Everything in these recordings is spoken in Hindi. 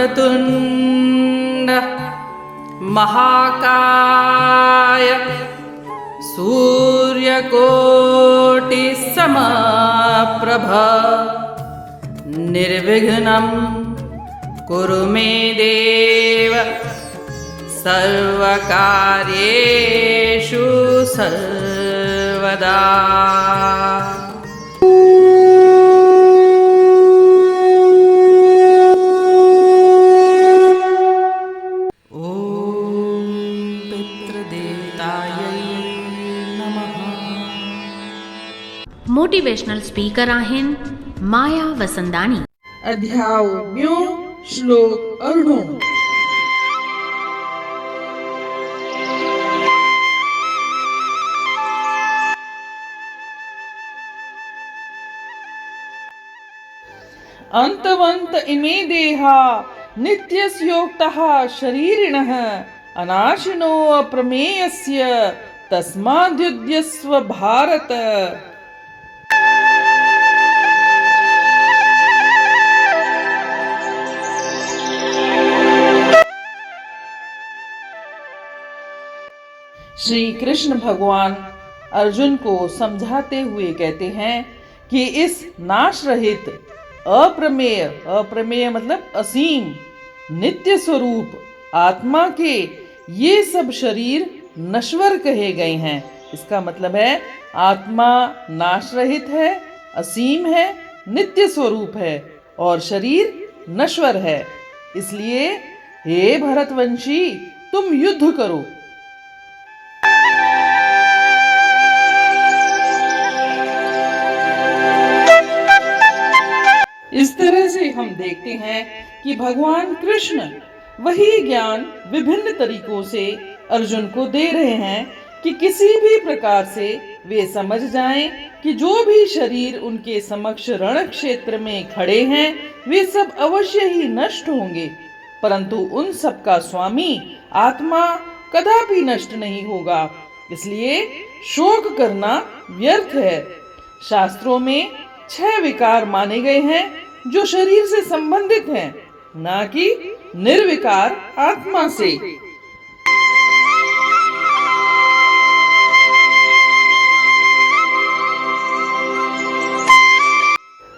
वक्रतुण्ड महाकाय सूर्यकोटिसमप्रभ निर्विघ्नं कुरु मे देव सर्वकार्येषु सर्वदा। मोटिवेशनल स्पीकर आहिनि माया वसंदानी। अध्याय ॿियों श्लोक अरिड़हों। अंतवंत इमे देहा नित्यस्योक्तः शरीरिणः अनाशिनो अप्रमेयस्य तस्माद्युध्यस्व भारत। श्री कृष्ण भगवान अर्जुन को समझाते हुए कहते हैं कि इस नाश रहित अप्रमेय, अप्रमेय मतलब असीम, नित्य स्वरूप आत्मा के ये सब शरीर नश्वर कहे गए हैं। इसका मतलब है आत्मा नाश रहित है, असीम है, नित्य स्वरूप है और शरीर नश्वर है। इसलिए हे भरतवंशी तुम युद्ध करो। इस तरह से हम देखते हैं कि भगवान कृष्ण वही ज्ञान विभिन्न तरीकों से अर्जुन को दे रहे हैं कि किसी भी प्रकार से वे समझ जाएं कि जो भी शरीर उनके समक्ष रण क्षेत्र में खड़े हैं वे सब अवश्य ही नष्ट होंगे, परंतु उन सब का स्वामी आत्मा कदापि नष्ट नहीं होगा। इसलिए शोक करना व्यर्थ है। शास्त्रों में 6 विकार माने गए हैं जो शरीर से संबंधित हैं, ना कि निर्विकार आत्मा से।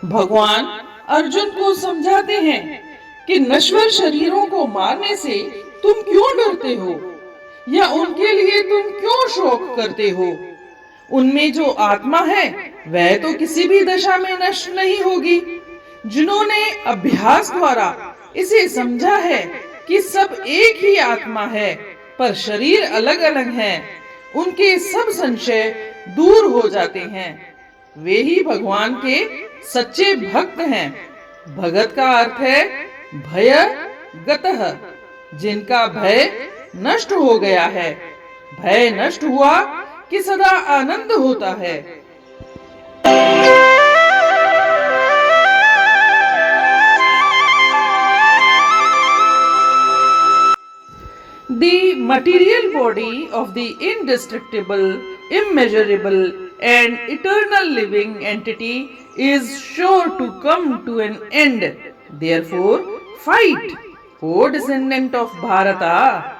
भगवान अर्जुन को समझाते हैं कि नश्वर शरीरों को मारने से तुम क्यों डरते हो या उनके लिए तुम क्यों शोक करते हो। उनमें जो आत्मा है वह तो किसी भी दशा में नष्ट नहीं होगी। जिन्होंने अभ्यास द्वारा इसे समझा है कि सब एक ही आत्मा है पर शरीर अलग अलग हैं, उनके सब संशय दूर हो जाते हैं। वे ही भगवान के सच्चे भक्त हैं। भगत का अर्थ है भय गतः, जिनका भय नष्ट हो गया है। भय नष्ट हुआ कि सदा आनंद होता है। The material body of the indestructible, immeasurable and eternal living entity is sure to come to an end. Therefore, fight, O descendant of Bharata.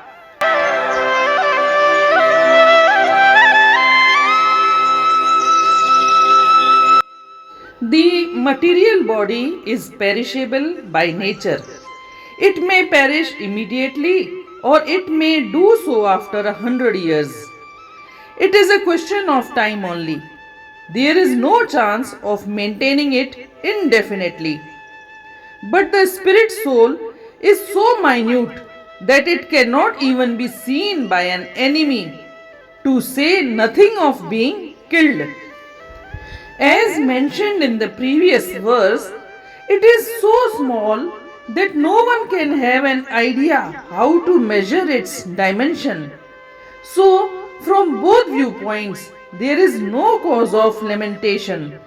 The material body is perishable by nature. It may perish immediately or it may do so after 100 years. It is a question of time only. There is no chance of maintaining it indefinitely. But the spirit soul is so minute that it cannot even be seen by an enemy, to say nothing of being killed. As mentioned in the previous verse, it is so small that no one can have an idea how to measure its dimension. So, from both viewpoints, there is no cause of lamentation,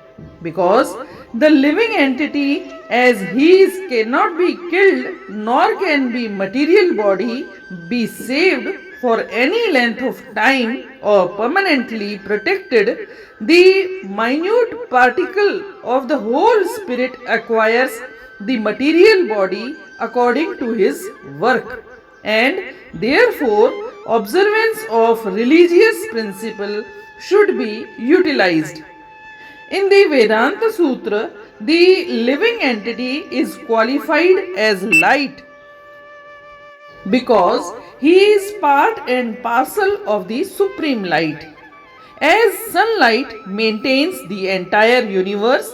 because the living entity as he is cannot be killed, nor can the material body be saved for any length of time or permanently protected. The minute particle of the whole spirit acquires the material body according to his work, and therefore observance of religious principle should be utilized. In the Vedanta Sutra, the living entity is qualified as light because he is part and parcel of the supreme light. As sunlight maintains the entire universe,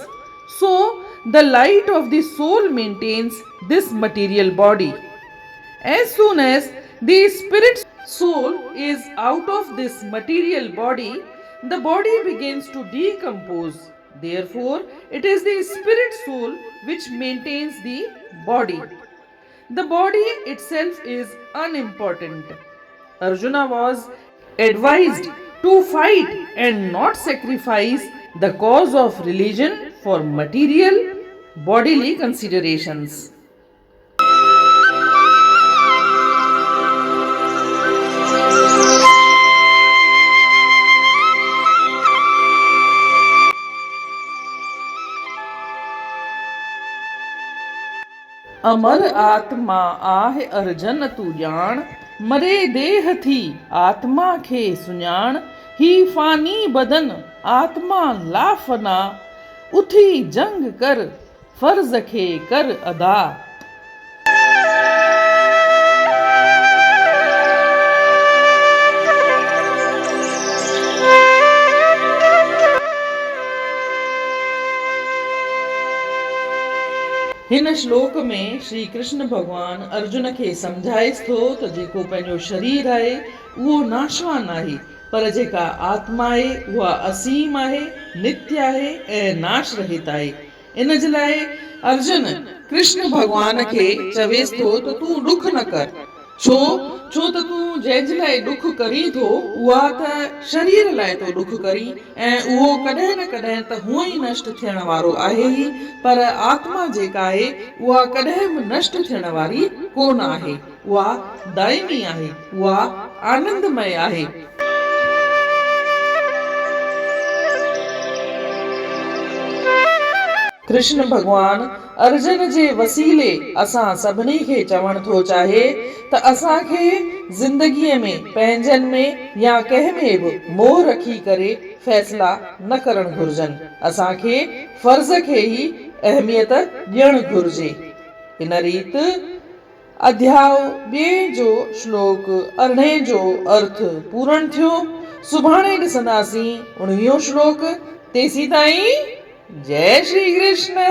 so the light of the soul maintains this material body. As soon as the spirit soul is out of this material body, the body begins to decompose. Therefore, it is the spirit soul which maintains the body. The body itself is unimportant. Arjuna was advised to fight and not sacrifice the cause of religion for material bodily considerations. अमर आत्मा आह अर्जन तू जान, मरे देह थी आत्मा खे सुञाण, ही फानी बदन आत्मा लाफना, उथी जंग कर फर्ज खे कर अदा। हिन श्लोक में श्री कृष्ण भगवान अर्जुन खे समझाइस थो त जेको पंहिंजो शरीर आहे उहो नाशवान आहे, पर जेका आत्मा आहे उहा असीम आहे, नित्य आहे ऐं नाश रहित आहे। इन जे लाइ अर्जुन कृष्ण भगवान खे चवेस थो त तूं ॾुख न कर। छो त तूं जंहिं जे लाइ ॾुख करी थो उहा त शरीर लाइ तो ॾुख करी, ऐं उहो कॾहिं न कॾहिं त हूअं ई नष्ट थियण वारो आहे ई, पर आत्मा जेका आहे उहा कॾहिं बि नष्ट थियण वारी कोन आहे, उहा दाइमी आहे, उहा आनंदमय आहे। कृष्ण भगवान अर्जुन जे वसीले असां सभिनी खे चवण थो चाहे त असांखे ज़िंदगीअ में पंहिंजनि में या कंहिं में बि मोह रखी करे फैसला न करण घुर्जनि। असांखे फर्ज़ खे ई अहमियत ॾियण घुर्जे। इन रीत अध्याय 2 जो श्लोक 18 जो अर्थ पूर्ण थियो। सुभाणे ॾिसंदासीं 19 श्लोक। तेसीं ताईं जय श्री कृष्ण।